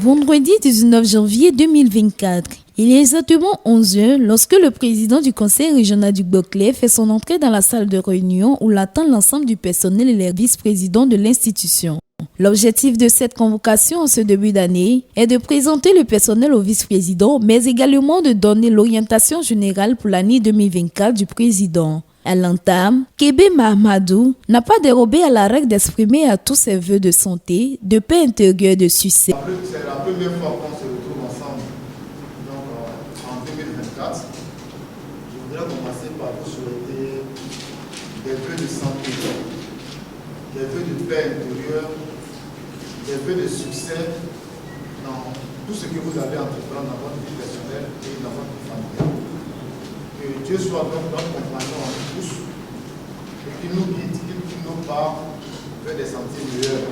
Vendredi 19 janvier 2024, il est exactement 11 heures lorsque le président du conseil régional du Boclé fait son entrée dans la salle de réunion où l'attend l'ensemble du personnel et les vice-présidents de l'institution. L'objectif de cette convocation en ce début d'année est de présenter le personnel au vice-président, mais également de donner l'orientation générale pour l'année 2024 du président. À l'entame, Kébé Mahamadou n'a pas dérobé à la règle d'exprimer à tous ses vœux de santé, de paix intérieure et de succès. C'est la première fois qu'on se retrouve ensemble donc, en 2024. Je voudrais commencer par vous souhaiter des vœux de santé, des vœux de paix intérieure, des vœux de succès dans tout ce que vous avez entreprendre dans votre vie personnelle et dans votre vie familiale. Que Dieu soit donc notre compagnon en tous et qu'il nous guide, qu'il nous parle vers des sentiers meilleurs.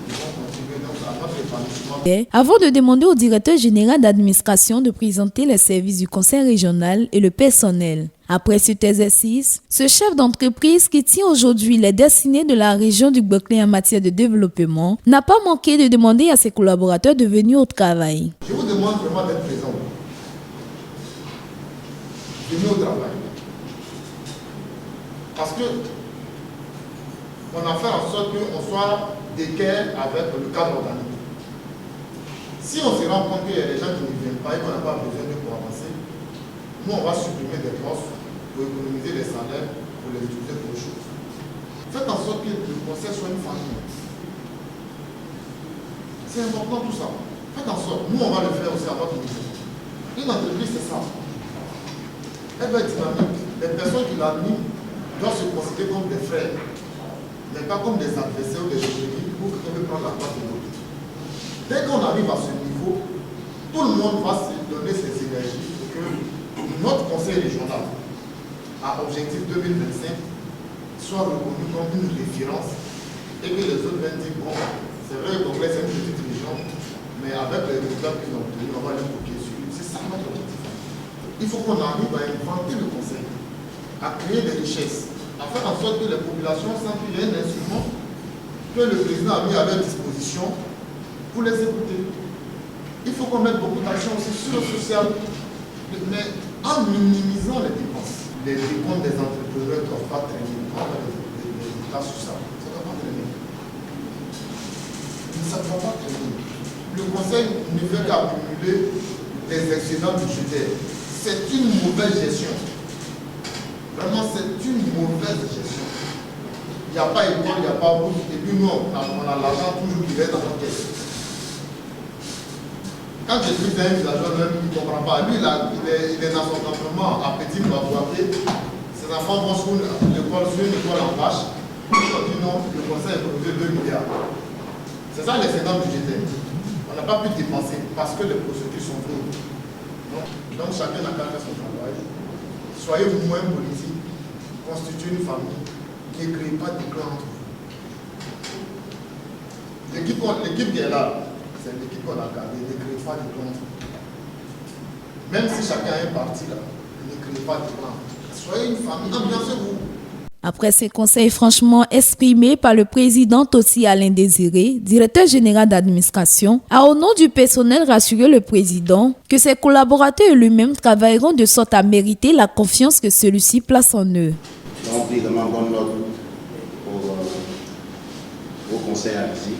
Nous allons continuer donc à notre épanouissement. Avant de demander au directeur général d'administration de présenter les services du conseil régional et le personnel. Après cet exercice, ce chef d'entreprise qui tient aujourd'hui les destinées de la région du Boclé en matière de développement n'a pas manqué de demander à ses collaborateurs de venir au travail. Je vous demande vraiment d'être présent. Venez au travail. Parce que on a fait en sorte qu'on soit d'équerre avec le cadre organique. Si on se rend compte qu'il y a des gens qui ne viennent pas et qu'on n'a pas besoin d'eux pour avancer, nous on va supprimer des postes pour économiser les salaires, pour les utiliser pour autre chose. Faites en sorte que le conseil soit une famille. C'est important tout ça. Faites en sorte. Nous on va le faire aussi à votre niveau. Une entreprise c'est ça. Elle va être dynamique. Les personnes qui l'animent doivent se considérer comme des frères, mais pas comme des adversaires ou des ennemis pour qu'ils puissent prendre la place de l'autre. Dès qu'on arrive à ce niveau, tout le monde va se donner ses énergies pour que notre conseil régional, à objectif 2025, soit reconnu comme une référence et que les autres viennent dire bon, c'est vrai que le Congrès c'est une petite région, mais avec les résultats qu'ils ont obtenus, on va les copier sur lui. C'est ça notre objectif. Il faut qu'on arrive à inventer le conseil, à créer des richesses, à faire en sorte que les populations sentent qu'il y a un instrument que le président a mis à leur disposition pour les écouter. Il faut qu'on mette beaucoup d'action aussi sur le social, mais en minimisant les dépenses. Les dépenses des entrepreneurs ne doivent pas traîner, on va mettre des résultats sur ça. Ça ne doit pas traîner. Ça ne doit pas traîner. Le conseil ne fait qu'accumuler des excédents budgétaires. C'est une mauvaise gestion. Vraiment, c'est une mauvaise gestion. Il n'y a pas école, il n'y a pas bourse. Et puis nous, on a l'argent toujours qui reste dans notre caisse. Quand je suis un villageois même qui ne comprend pas, lui, il est dans son campement à Petit Bois-Boisé. Ses enfants vont sur une école en vache. On dit non, le conseil a proposé 2 milliards. C'est ça l'excédent budgétaire. On n'a pas pu dépenser parce que les procédures sont lourdes. Donc chacun n'a qu'à faire son travail. Soyez moins politique, constituez une famille, ne créez pas de clans entre vous. L'équipe qui est là, c'est l'équipe qu'on a gardée, ne créez pas de clans entre vous. Même si chacun a un parti là, ne créez pas de clans. Soyez une famille, ambiancez-vous. Après ces conseils franchement exprimés par le président Tossi Alain Désiré, directeur général d'administration, a au nom du personnel rassuré le président que ses collaborateurs et lui-même travailleront de sorte à mériter la confiance que celui-ci place en eux. Nous avons pris vraiment bonne note au conseil à ici.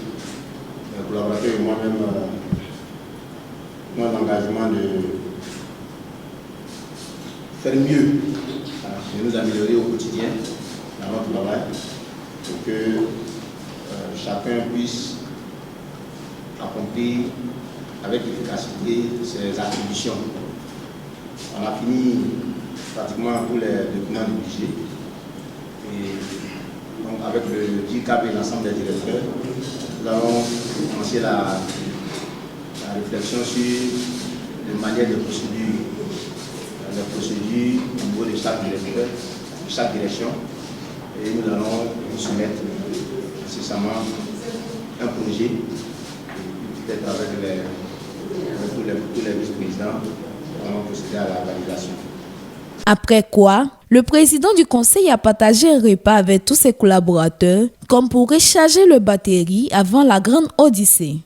Les collaborateurs et moi-même ont l'engagement de faire mieux, de nous améliorer au quotidien dans notre travail pour que chacun puisse accomplir avec efficacité ses attributions. On a fini pratiquement tous les documents du budget et donc avec le DICAP et l'ensemble des directeurs, nous allons commencer la réflexion sur les manières de procédure, les procédures au niveau de chaque directeur, de chaque direction. Et nous allons vous soumettre incessamment un projet, peut-être avec tous les vice-présidents, nous allons procéder à la validation. Après quoi, le président du conseil a partagé un repas avec tous ses collaborateurs comme pour recharger le batterie avant la grande odyssée.